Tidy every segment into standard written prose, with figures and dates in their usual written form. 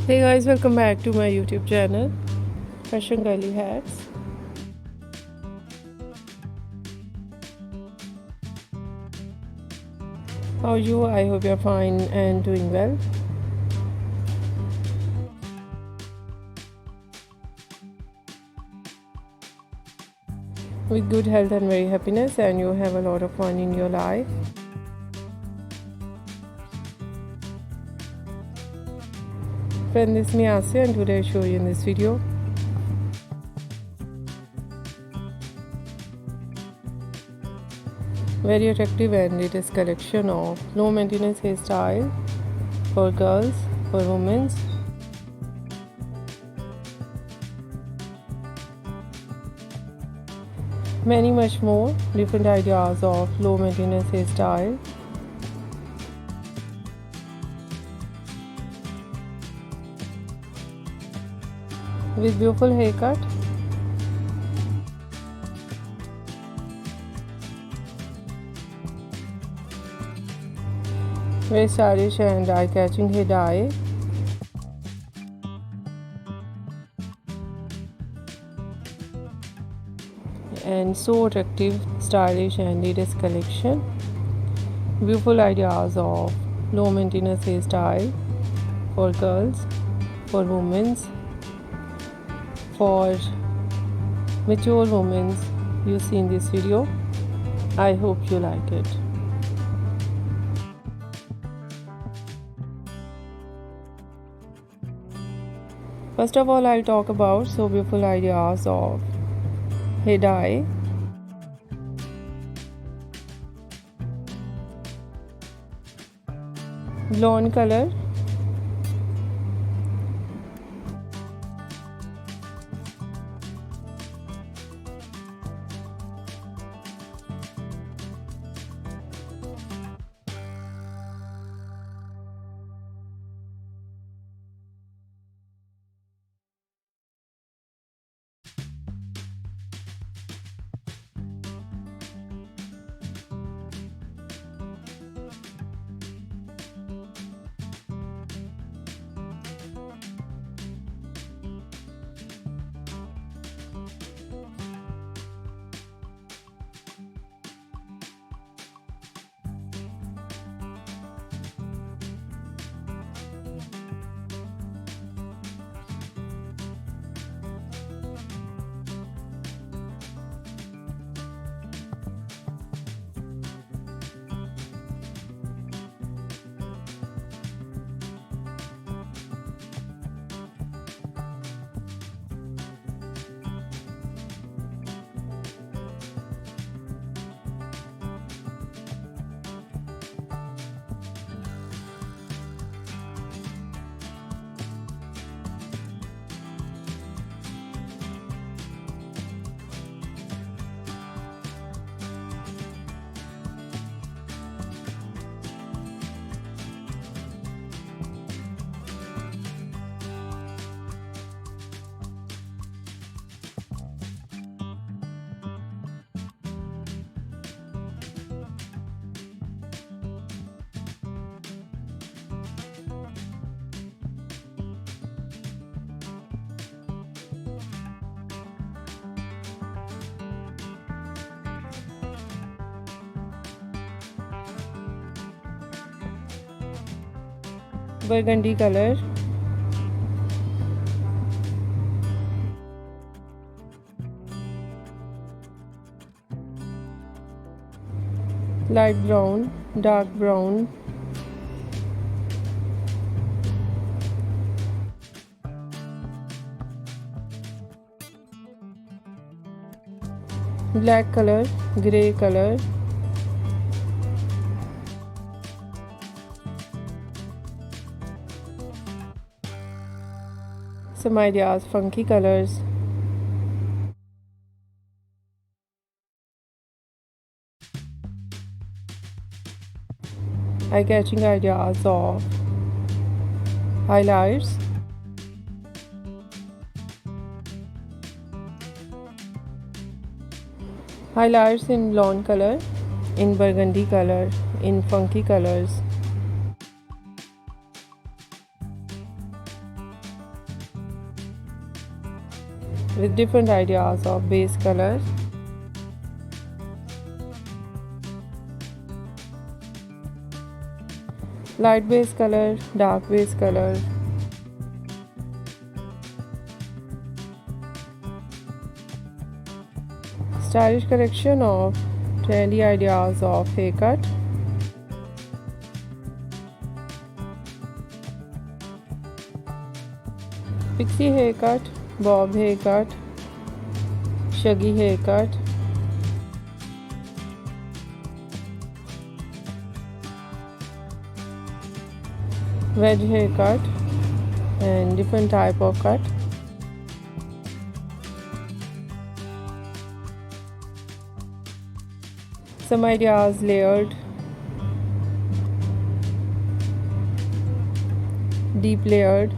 Hey guys, welcome back to my YouTube channel, Fashion Girly Hacks. How are you? I hope you're fine and doing well. With good health and very happiness, and you have a lot of fun in your life. Friend, this is me Asya, and today I show you in this video very attractive and latest collection of low maintenance hairstyle for girls, for women. Many much more different ideas of low maintenance hairstyle. With beautiful haircut. Very stylish and eye-catching hair dye. And so attractive, stylish and latest collection. Beautiful ideas of low maintenance hairstyle for girls, for women, for mature women you see in this video. I hope you like it. First of all, I'll talk about so beautiful ideas of hair dye. Blonde color. Burgundy color. Light brown, dark brown. Black color, grey color. Some ideas, funky colors. Eye-catching ideas of highlights. Highlights in blonde color, in burgundy color, in funky colors. with different ideas of base colors. Light base color, dark base color. Stylish collection of trendy ideas of haircut. Pixie haircut, bob haircut, shaggy haircut, wedge haircut, and different type of cut. Some ideas layered, deep layered,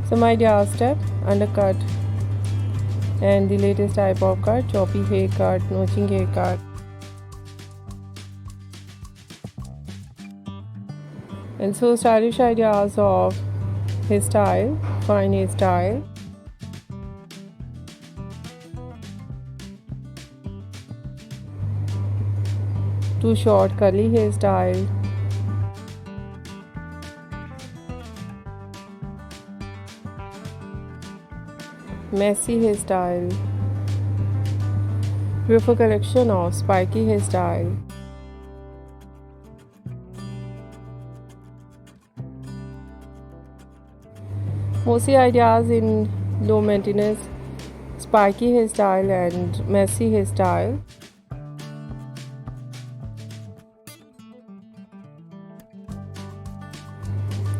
some ideas step, undercut, and the latest type of cut, choppy haircut, notching haircut. And so stylish ideas of hairstyle, fine hairstyle. Too short curly hairstyle. Messy hairstyle. Beautiful collection of spiky hairstyle. Mostly ideas in low maintenance, spiky hairstyle and messy hairstyle.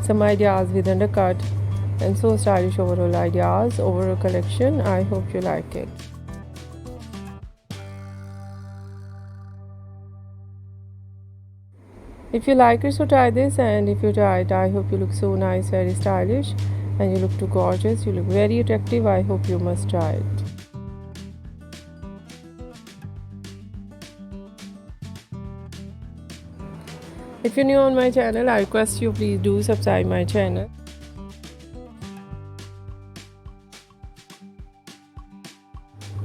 Some ideas with undercut, and so stylish overall ideas, overall collection. I hope you like it. If you like it, so try this, and if you try it, I hope you look so nice, very stylish, and you look too gorgeous, you look very attractive. I hope you must try it. If you're new on my channel, I request you please do subscribe my channel.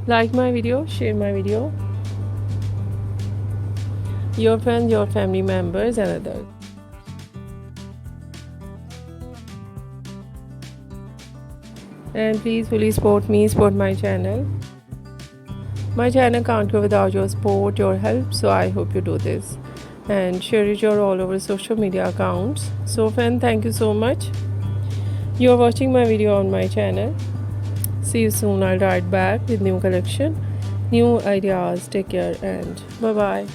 Like my video, share my video, your friends, your family members and others. And please fully support me, support my channel. My channel can't go without your support, your help, so I hope you do this. And share it your all over social media accounts. So friend, thank you so much. You are watching my video on my channel. See you soon. I'll write back with new collection, new ideas. Take care and bye bye.